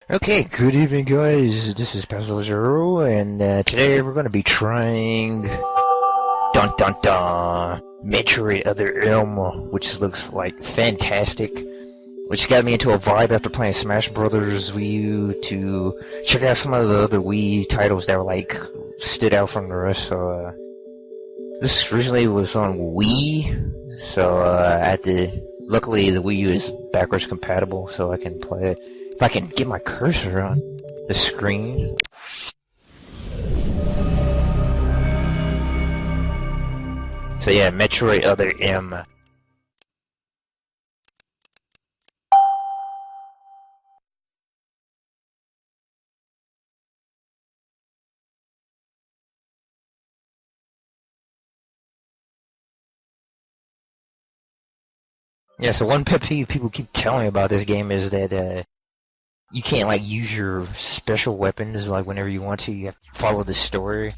Okay, good evening guys, this is Puzzle Zero, and today we're going to be trying dun dun dun Metroid Other M, which looks like fantastic, which got me into a vibe after playing Smash Brothers Wii U to check out some of the other Wii titles that were like stood out from the rest. So this originally was on Wii, so luckily the Wii U is backwards compatible, so I can play it. If I can get my cursor on the screen. So yeah, Metroid Other M. Yeah, so one pet peeve people keep telling me about this game is that you can't like use your special weapons like whenever you want to. You have to follow the story.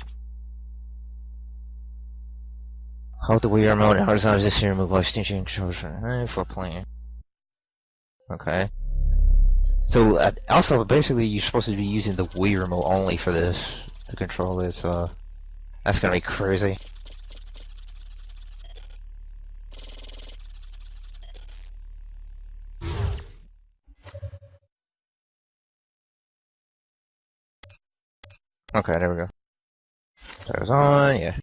Hold the Wii remote and horizontal this here move by extension controls for playing. Okay. So also basically you're supposed to be using the Wii remote only for this to control it. So that's gonna be crazy. Okay, there we go. So it's on, yeah.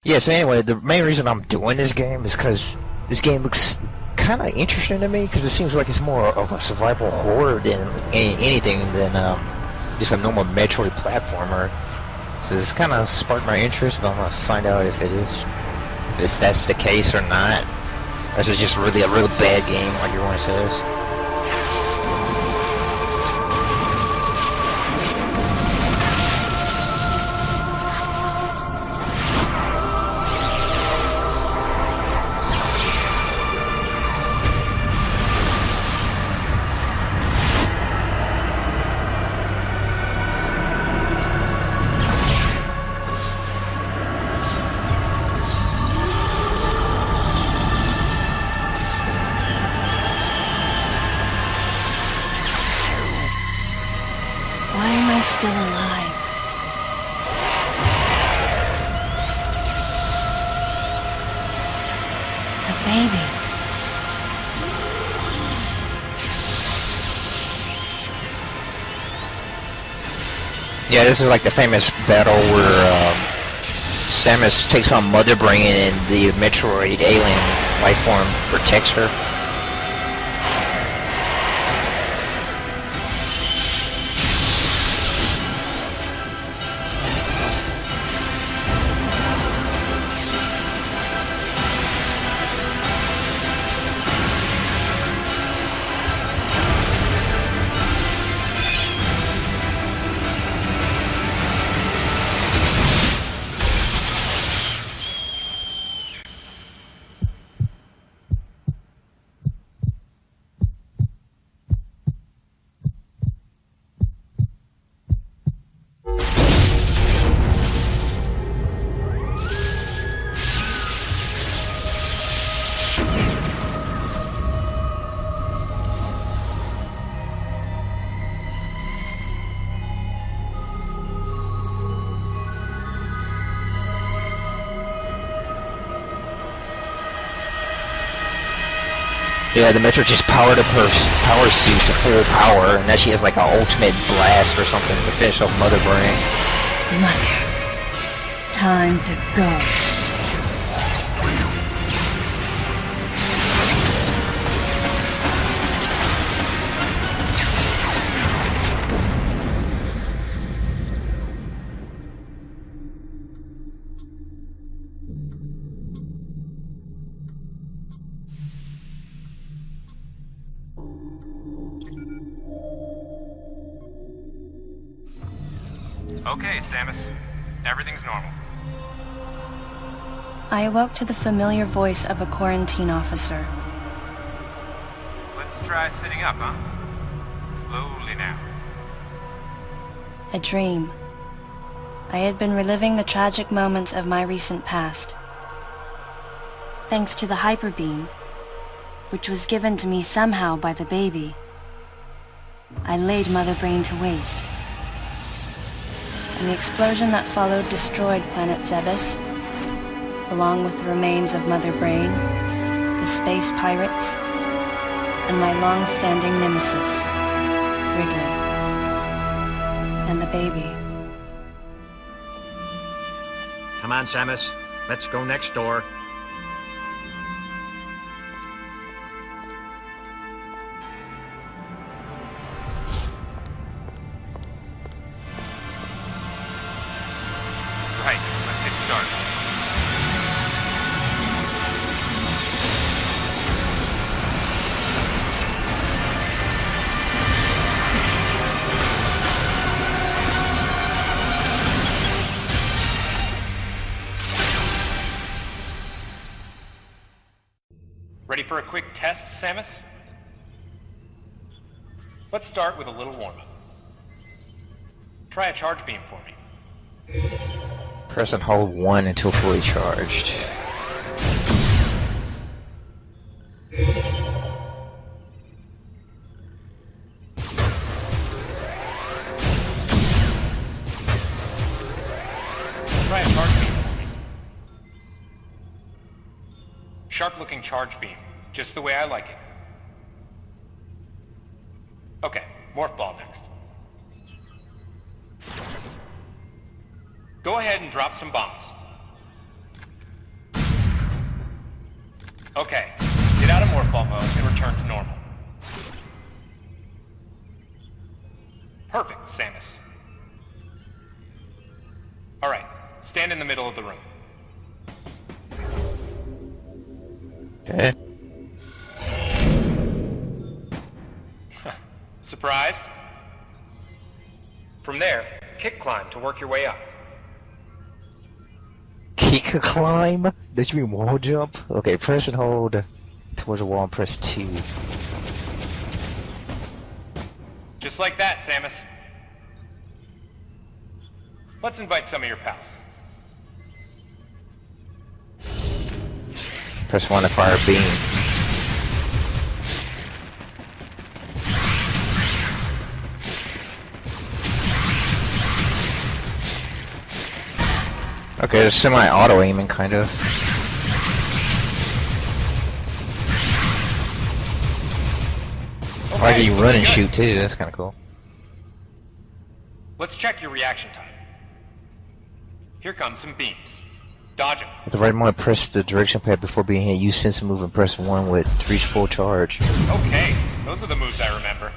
Yeah, so anyway, the main reason I'm doing this game is because this game looks kind of interesting to me, because it seems like it's more of a survival horror than anything than just a normal Metroid platformer. So this kind of sparked my interest, but I'm gonna find out if that's the case or not. Or is it just really a real bad game, like everyone says? Why am I still alive? The baby. Yeah, this is like the famous battle where Samus takes on Mother Brain and the Metroid alien life form protects her. Yeah, the Metro just powered up her power suit to full power, and now she has like an ultimate blast or something to finish off Mother Brain. Mother. Time to go. Okay, Samus. Everything's normal. I awoke to the familiar voice of a quarantine officer. Let's try sitting up, huh? Slowly now. A dream. I had been reliving the tragic moments of my recent past. Thanks to the hyper beam, which was given to me somehow by the baby, I laid Mother Brain to waste. And the explosion that followed destroyed planet Zebes, along with the remains of Mother Brain, the space pirates, and my long-standing nemesis, Wrigley, and the baby. Come on, Samus. Let's go next door. Right, let's get started. Ready for a quick test, Samus? Let's start with a little warm-up. Try a charge beam for me. Press and hold 1 until fully charged. Try a charge beam for me. Sharp-looking charge beam, just the way I like it. Okay, morph ball next. Go ahead and drop some bombs. Okay, get out of morph ball mode and return to normal. Perfect, Samus. Alright, stand in the middle of the room. Okay. Surprised? From there, kick climb to work your way up. Kick a climb? Does you mean wall jump? Okay, press and hold towards the wall and press 2. Just like that, Samus. Let's invite some of your pals. Press 1 to fire a beam. Okay, there's semi-auto aiming, kind of. I like you run and shoot too, that's kind of cool. Let's check your reaction time. Here come some beams. Dodge them. At the right moment, press the direction pad before being hit. Use sense move and press 1 to reach full charge. Okay, those are the moves I remember.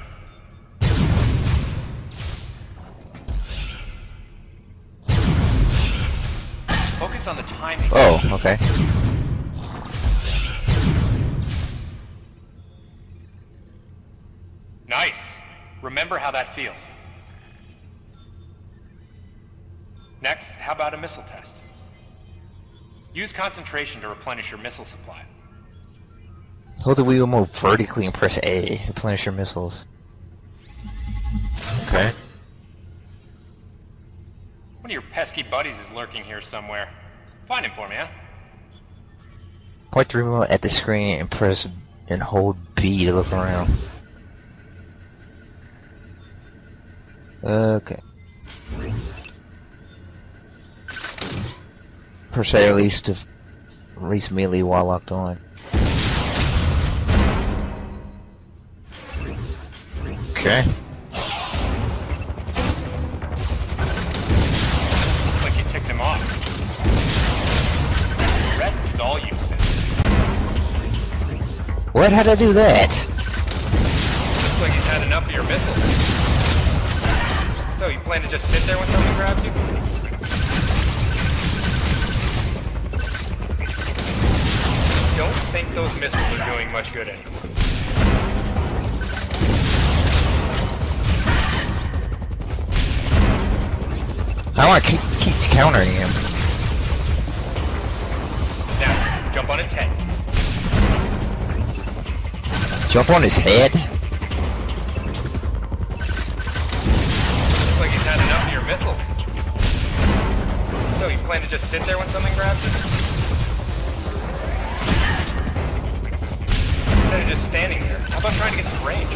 Focus on the timing. Oh, okay. Nice. Remember how that feels. Next, how about a missile test? Use concentration to replenish your missile supply. Hold the wheel move vertically and press A. Replenish your missiles. Okay. One of your pesky buddies is lurking here somewhere. Find him for me, huh? Point the remote at the screen and press and hold B to look around. Okay. Press A release to release melee while locked on. Okay. Looks like you ticked him off. The rest is all you, Sis. What? How'd I do that? Looks like he's had enough of your missiles. So, you plan to just sit there when someone grabs you? Don't think those missiles are doing much good anymore. I want to keep countering him. Now, jump on its head. Jump on his head? Looks like he's had enough of your missiles. plan to just sit there when something grabs it? Instead of just standing there, how about trying to get some range?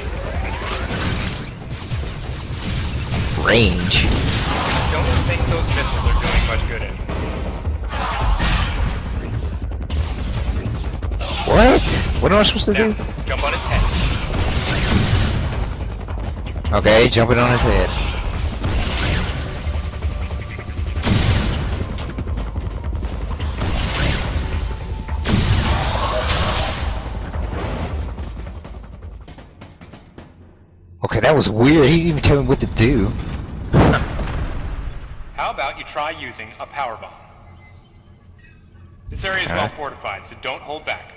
Range? Don't think those missiles are doing much good in. What? What am I supposed to do? Now, jump on its head. Okay, jumping on his head. Okay, that was weird. He didn't even tell me what to do. How about you try using a power bomb? This area is well fortified, so don't hold back.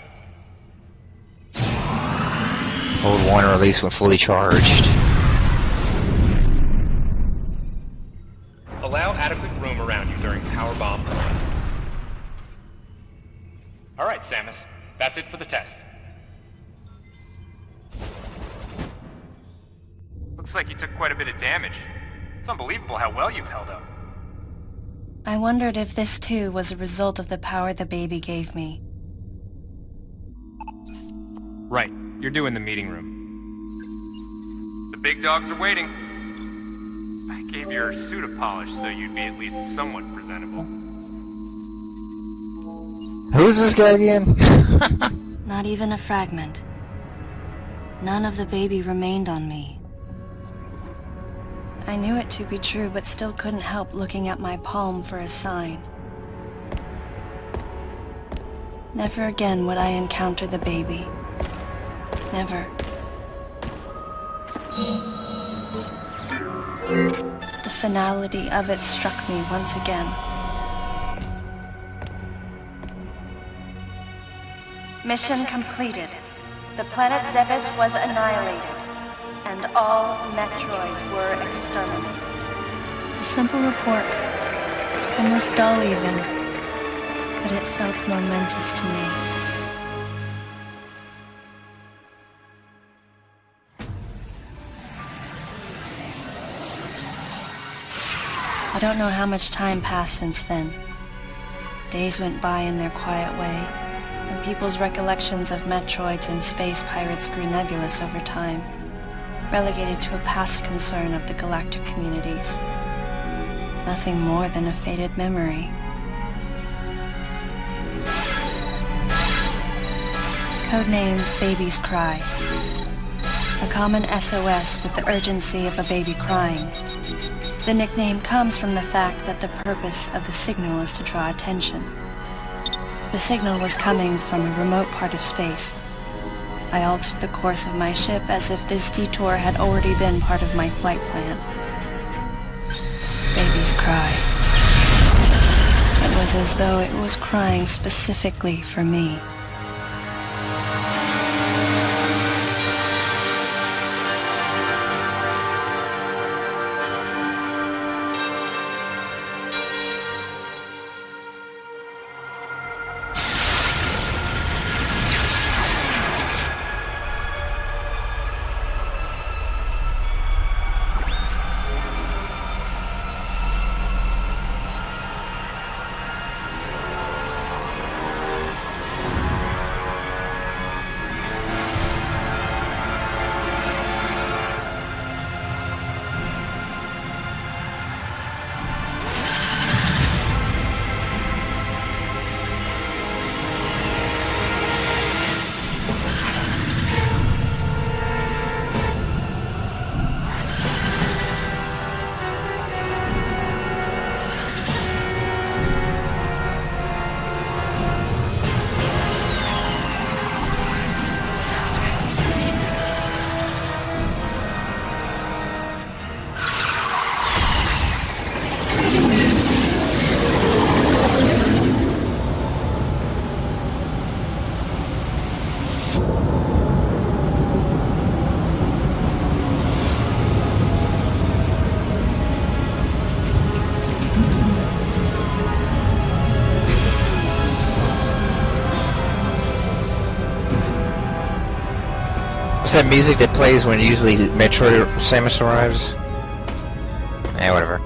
Hold one, release when fully charged. Allow adequate room around you during power bomb. Alright, Samus. That's it for the test. Looks like you took quite a bit of damage. It's unbelievable how well you've held up. I wondered if this too was a result of the power the baby gave me. Right. You're due in the meeting room. The big dogs are waiting. I gave your suit a polish so you'd be at least somewhat presentable. Who is this guy again? Not even a fragment. None of the baby remained on me. I knew it to be true, but still couldn't help looking at my palm for a sign. Never again would I encounter the baby. Never. The finality of it struck me once again. Mission completed. The planet Zebes was annihilated, and all Metroids were exterminated. A simple report, almost dull even, but it felt momentous to me. I don't know how much time passed since then. Days went by in their quiet way, and people's recollections of Metroids and space pirates grew nebulous over time, relegated to a past concern of the galactic communities. Nothing more than a faded memory. Codename Baby's Cry. A common SOS with the urgency of a baby crying. The nickname comes from the fact that the purpose of the signal is to draw attention. The signal was coming from a remote part of space. I altered the course of my ship as if this detour had already been part of my flight plan. Baby's Cry. It was as though it was crying specifically for me. What's that music that plays when usually Metroid Samus arrives? Eh, whatever.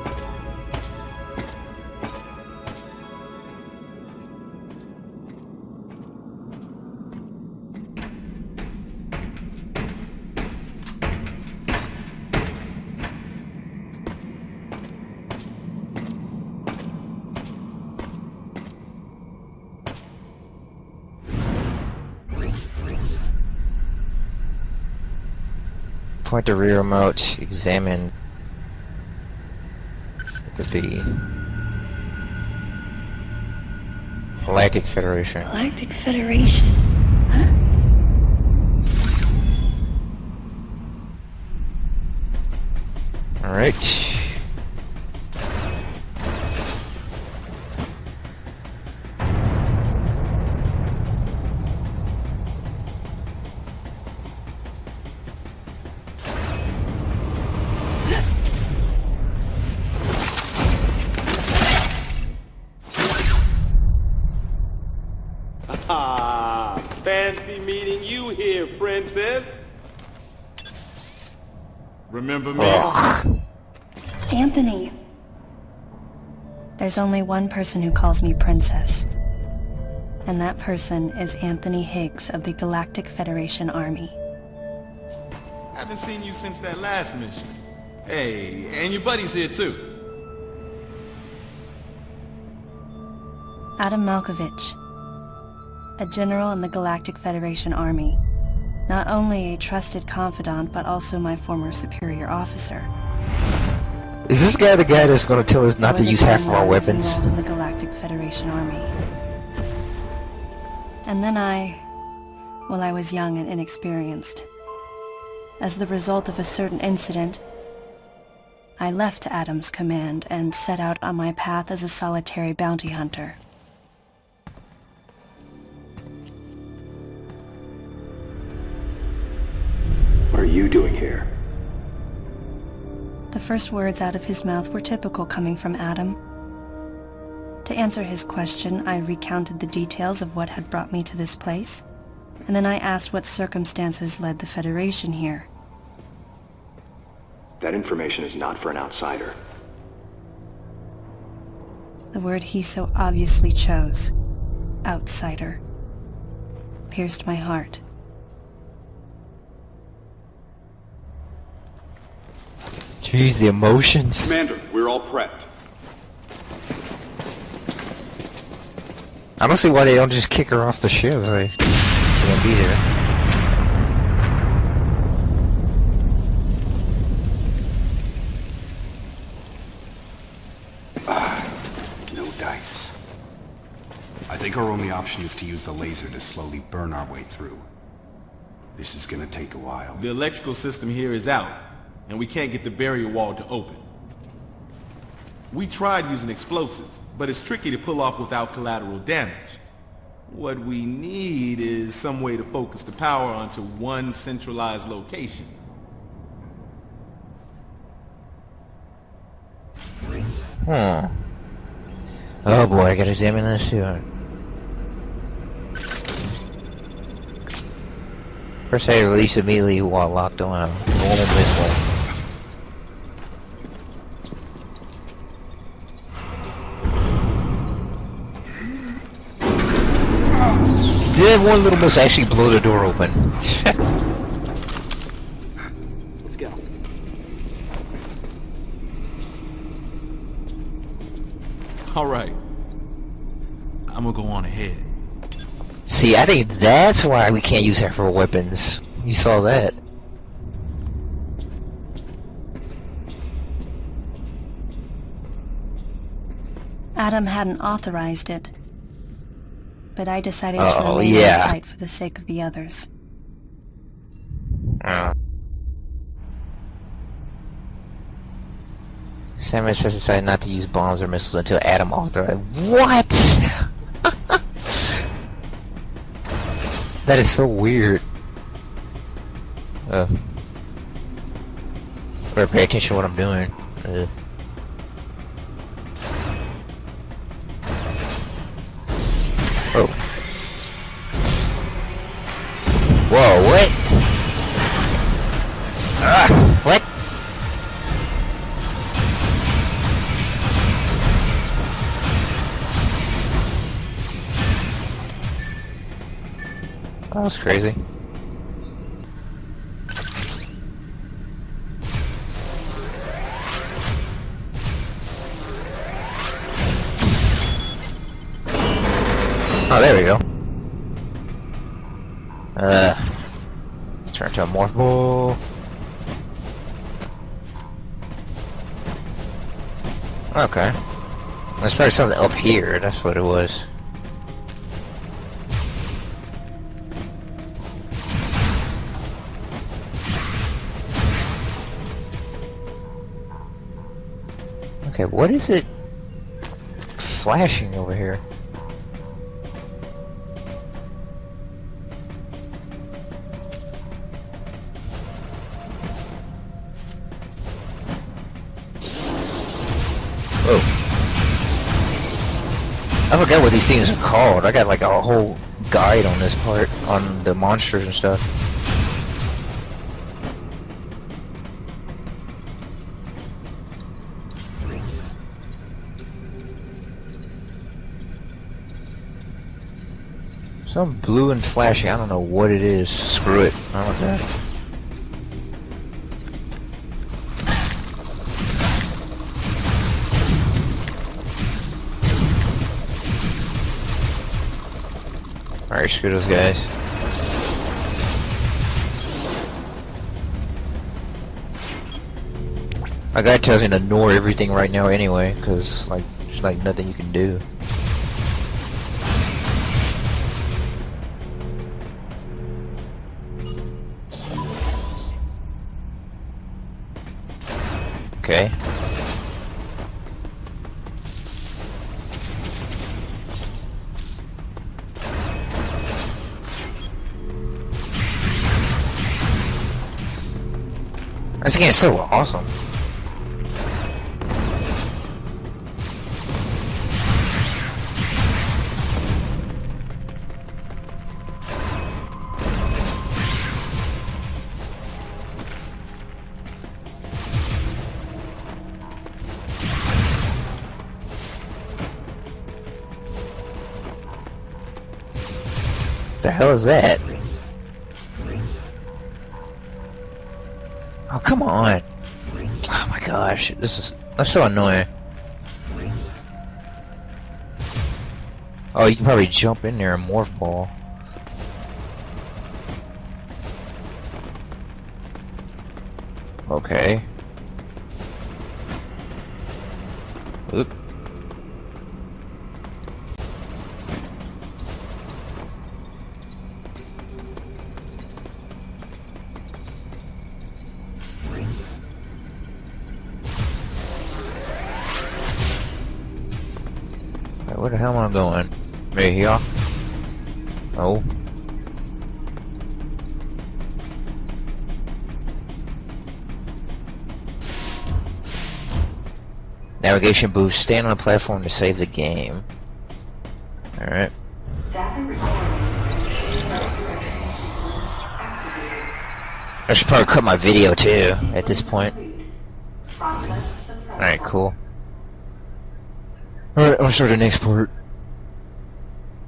Point the rear remote. Examine the B. Galactic Federation. Galactic Federation? Huh? Alright. Ah, fancy meeting you here, princess. Remember me? Anthony. There's only one person who calls me princess. And that person is Anthony Higgs of the Galactic Federation Army. Haven't seen you since that last mission. Hey, and your buddy's here too. Adam Malkovich, a general in the Galactic Federation Army. Not only a trusted confidant, but also my former superior officer. Is this guy the guy that's gonna tell us not to use half of our weapons? I was involved in the Galactic Federation Army. And then I was young and inexperienced. As the result of a certain incident, I left Adam's command and set out on my path as a solitary bounty hunter. What are you doing here? The first words out of his mouth were typical coming from Adam. To answer his question, I recounted the details of what had brought me to this place, and then I asked what circumstances led the Federation here. That information is not for an outsider. The word he so obviously chose, outsider, pierced my heart. Jeez, the emotions. Commander, we're all prepped. I don't see why they don't just kick her off the ship. Like, she can't be there. No dice. I think our only option is to use the laser to slowly burn our way through. This is gonna take a while. The electrical system here is out, and we can't get the barrier wall to open. We tried using explosives, but it's tricky to pull off without collateral damage. What we need is some way to focus the power onto one centralized location. Oh boy, I gotta examine this too. First I release immediately while locked on a normal missile. Did one little miss actually blow the door open? Let's go. Alright. I'm gonna go on ahead. See, I think that's why we can't use half of our weapons. You saw that. Adam hadn't authorized it, but I decided to Oh, remain yeah. on site for the sake of the others. Samus has decided not to use bombs or missiles until Adam authorized. What? That is so weird. Better pay attention to what I'm doing. Oh. Whoa, what? What? That was crazy. Oh, there we go. Turn to a morph ball. Okay. There's probably something up here, that's what it was. Okay, what is it flashing over here? Oh. I forgot what these things are called. I got like a whole guide on this part, on the monsters and stuff. Some blue and flashing. I don't know what it is. Screw it. I don't want that. Alright, screw those guys. My guy tells me to ignore everything right now anyway, cause like there's like nothing you can do. Okay. This game is so awesome. The hell is that? Oh, come on. Oh my gosh, that's so annoying. Oh, you can probably jump in there and morph ball. Okay. Oop. Where the hell am I going? Right here? Oh. Navigation boost. Stand on a platform to save the game. Alright. I should probably cut my video too at this point. Alright, cool. Alright, I'll start the next part.